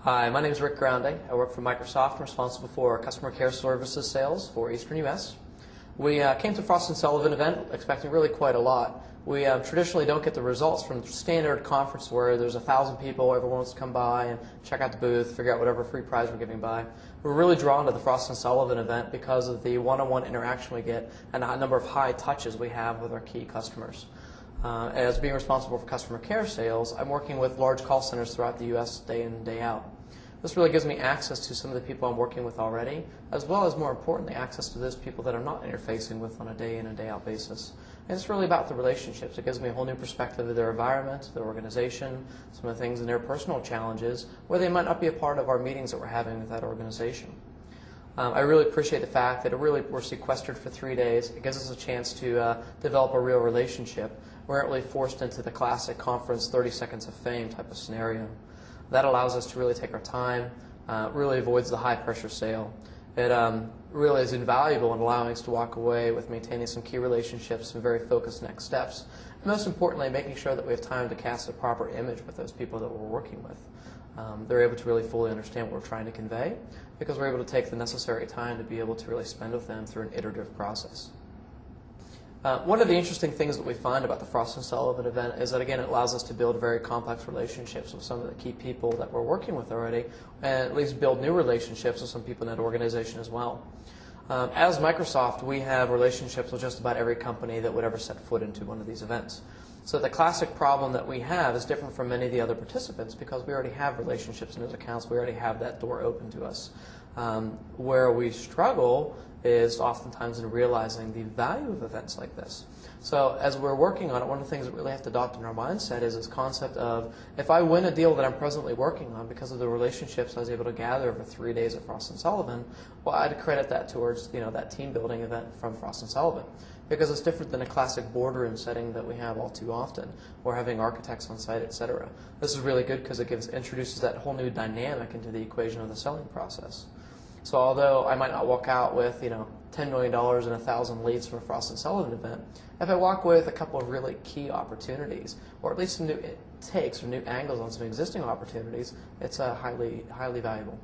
Hi, my name is Rick Grande. I work for Microsoft. I'm responsible for customer care services sales for Eastern U.S. We came to Frost & Sullivan event expecting really quite a lot. We traditionally don't get the results from standard conference where there's 1,000 people, everyone wants to come by and check out the booth, figure out whatever free prize we're giving by. We're really drawn to the Frost & Sullivan event because of the one-on-one interaction we get and the number of high touches we have with our key customers. As being responsible for customer care sales, I'm working with large call centers throughout the U.S. day in and day out. This really gives me access to some of the people I'm working with already, as well as, more importantly, access to those people that I'm not interfacing with on a day in and day out basis. And it's really about the relationships. It gives me a whole new perspective of their environment, their organization, some of the things in their personal challenges, where they might not be a part of our meetings that we're having with that organization. I really appreciate the fact that we're sequestered for 3 days. It gives us a chance to develop a real relationship. We aren't really forced into the classic conference 30 seconds of fame type of scenario. That allows us to really take our time, really avoids the high pressure sale. It really is invaluable in allowing us to walk away with maintaining some key relationships, some very focused next steps. And most importantly, making sure that we have time to cast a proper image with those people that we're working with. They're able to really fully understand what we're trying to convey because we're able to take the necessary time to be able to really spend with them through an iterative process. One of the interesting things that we find about the Frost & Sullivan event is that, again, it allows us to build very complex relationships with some of the key people that we're working with already, and at least build new relationships with some people in that organization as well. As Microsoft, we have relationships with just about every company that would ever set foot into one of these events. So the classic problem that we have is different from many of the other participants because we already have relationships in those accounts. We already have that door open to us. Where we struggle is oftentimes in realizing the value of events like this. So as we're working on it, one of the things that we really have to adopt in our mindset is this concept of, if I win a deal that I'm presently working on because of the relationships I was able to gather over 3 days at Frost & Sullivan, well, I'd credit that towards that team building event from Frost & Sullivan. Because it's different than a classic boardroom setting that we have all too often, or having architects on site, etc. This is really good because it introduces that whole new dynamic into the equation of the selling process. So although I might not walk out with $10 million and 1,000 leads from a Frost & Sullivan event, if I walk with a couple of really key opportunities, or at least some new takes or new angles on some existing opportunities, it's highly valuable.